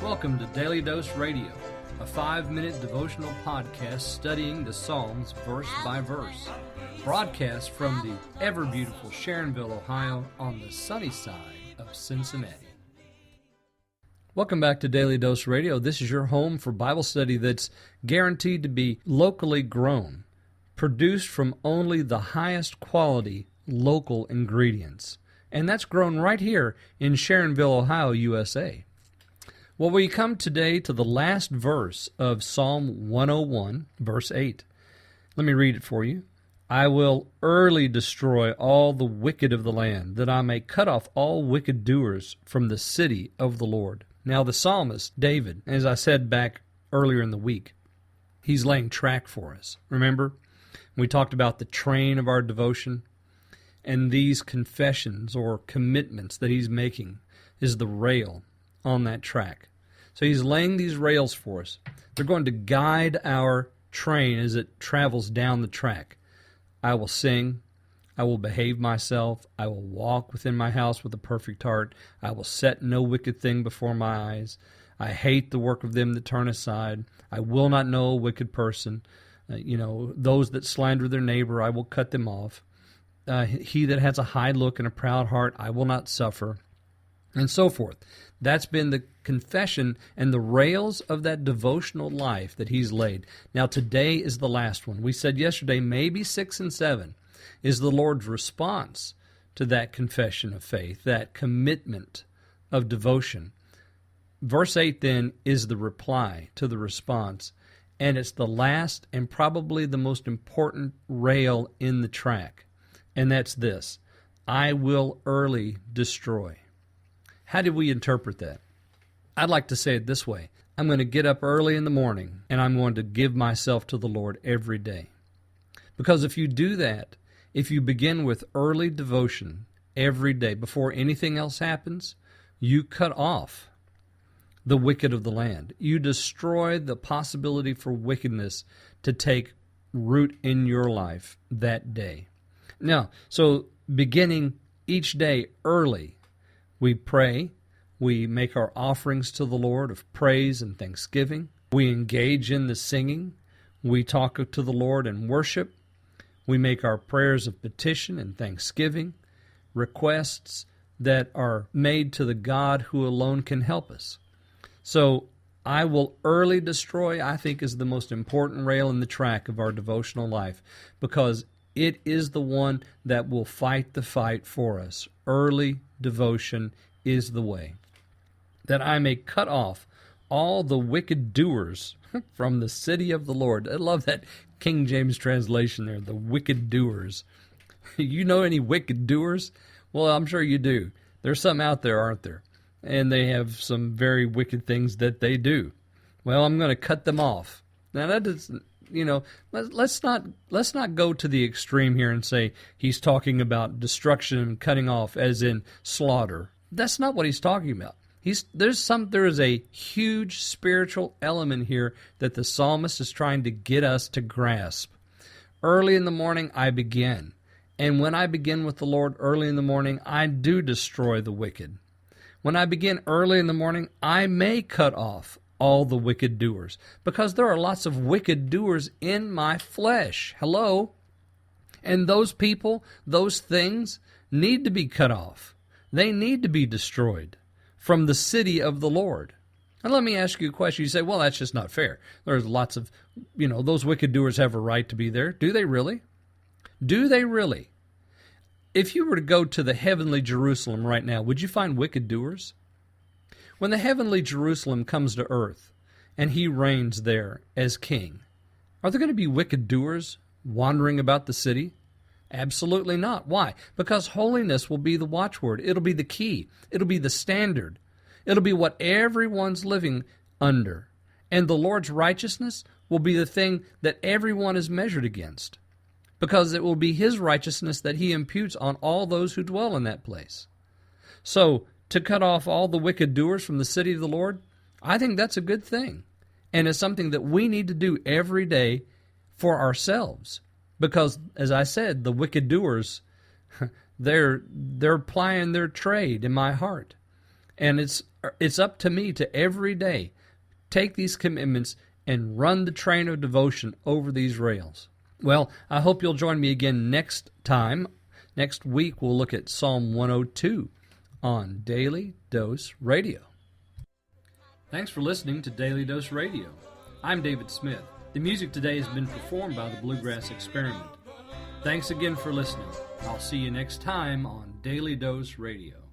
Welcome to Daily Dose Radio, a 5-minute devotional podcast studying the Psalms verse by verse. Broadcast from the ever-beautiful Sharonville, Ohio, on the sunny side of Cincinnati. Welcome back to Daily Dose Radio. This is your home for Bible study that's guaranteed to be locally grown, produced from only the highest quality local ingredients. And that's grown right here in Sharonville, Ohio, USA. Well, we come today to the last verse of Psalm 101, verse 8. Let me read it for you. I will early destroy all the wicked of the land, that I may cut off all wicked doers from the city of the Lord. Now, the psalmist, David, as I said back earlier in the week, he's laying track for us. Remember, we talked about the train of our devotion, and these confessions or commitments that he's making is the rail on that track. So he's laying these rails for us. They're going to guide our train as it travels down the track. I will sing. I will behave myself. I will walk within my house with a perfect heart. I will set no wicked thing before my eyes. I hate the work of them that turn aside. I will not know a wicked person. Those that slander their neighbor, I will cut them off. He that has a high look and a proud heart, I will not suffer. And so forth. That's been the confession and the rails of that devotional life that he's laid. Now today is the last one. We said yesterday maybe 6 and 7 is the Lord's response to that confession of faith, that commitment of devotion. Verse 8 then is the reply to the response, and it's the last and probably the most important rail in the track, and that's this: I will early destroy. How did we interpret that? I'd like to say it this way. I'm going to get up early in the morning, and I'm going to give myself to the Lord every day. Because if you do that, if you begin with early devotion every day, before anything else happens, you cut off the wicked of the land. You destroy the possibility for wickedness to take root in your life that day. Now, so beginning each day early, we pray, we make our offerings to the Lord of praise and thanksgiving, we engage in the singing, we talk to the Lord in worship, we make our prayers of petition and thanksgiving, requests that are made to the God who alone can help us. So, I will early destroy, I think, is the most important rail in the track of our devotional life, because it is the one that will fight the fight for us. Early devotion is the way. That I may cut off all the wicked doers from the city of the Lord. I love that King James translation there, the wicked doers. You know any wicked doers? Well, I'm sure you do. There's some out there, aren't there? And they have some very wicked things that they do. Well, I'm going to cut them off. Now, that doesn't... let's not go to the extreme here and say he's talking about destruction and cutting off as in slaughter. That's not what he's talking about. There is a huge spiritual element here that the psalmist is trying to get us to grasp. Early in the morning I begin, and when I begin with the Lord early in the morning, I do destroy the wicked. When I begin early in the morning, I may cut off all the wicked doers, because there are lots of wicked doers in my flesh. Hello? And those people, those things, need to be cut off. They need to be destroyed from the city of the Lord. And let me ask you a question. You say, well, that's just not fair. There's lots of, those wicked doers have a right to be there. Do they really? Do they really? If you were to go to the heavenly Jerusalem right now, would you find wicked doers? When the heavenly Jerusalem comes to earth and he reigns there as king, are there going to be wicked doers wandering about the city? Absolutely not. Why? Because holiness will be the watchword. It'll be the key. It'll be the standard. It'll be what everyone's living under. And the Lord's righteousness will be the thing that everyone is measured against, because it will be his righteousness that he imputes on all those who dwell in that place. So, to cut off all the wicked doers from the city of the Lord, I think that's a good thing. And it's something that we need to do every day for ourselves. Because, as I said, the wicked doers, they're plying their trade in my heart. And it's up to me to every day take these commitments and run the train of devotion over these rails. Well, I hope you'll join me again next time. Next week we'll look at Psalm 102 on Daily Dose Radio. Thanks for listening to Daily Dose Radio. I'm David Smith. The music today has been performed by the Bluegrass Experiment. Thanks again for listening. I'll see you next time on Daily Dose Radio.